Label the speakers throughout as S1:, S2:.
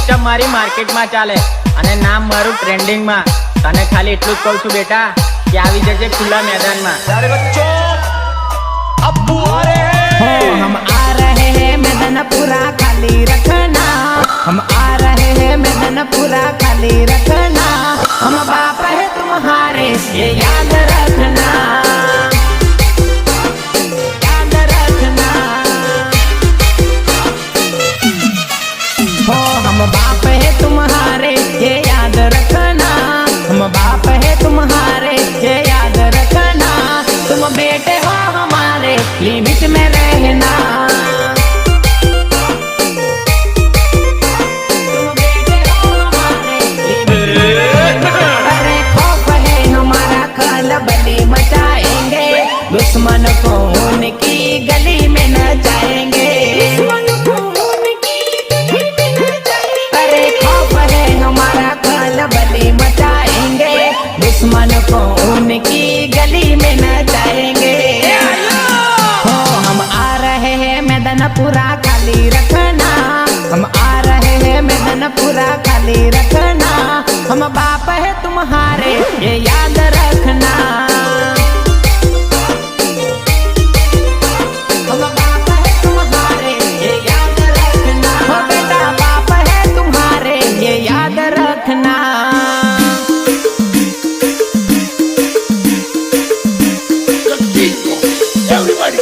S1: System મારી માર્કેટમાં ચાલે અને નામ મારું ટ્રેન્ડિંગમાં. તને ખાલી એટલું જ કહું છું બેટા કે આવી જજે ખુલ્લા મેદાનમાં.
S2: सारे बच्चों अब आ रहे हैं,
S3: हम आ रहे हैं मैदान पूरा खाली रखना, हम आ रहे हैं मैदान पूरा खाली रखना, हम बाप है तुम्हारे ये याद रखना, याद रखना, हो हम बाप है तुम्हारे ये याद रखना, हम बाप है तुम्हारे ये याद रखना, तुम बेटे हो हमारे लिमिट में रहना, तुम बेटे हो हमारे लिमिट में रहना। अरे खौफ है हमारा खलबली मचाएंगे, दुश्मन को उनकी गली में न जाएंगे, दुश्मन को उनकी गली में न जाएंगे। अरे खौफ है हमारा खलबली मचाएंगे, दुश्मन को उनकी गली में न जाएंगे। हो हम आ रहे हैं मैदान पूरा खाली रखना, हम आ रहे हैं मैदान पूरा खाली रखना, हम बाप है तुम्हारे ये याद रखना, हम बाप है तुम्हारे ये याद रखना, हो बेटा बाप है तुम्हारे ये याद रखना।
S2: everybody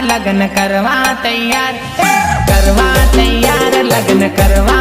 S3: लगन करवा तैयार, लगन करवा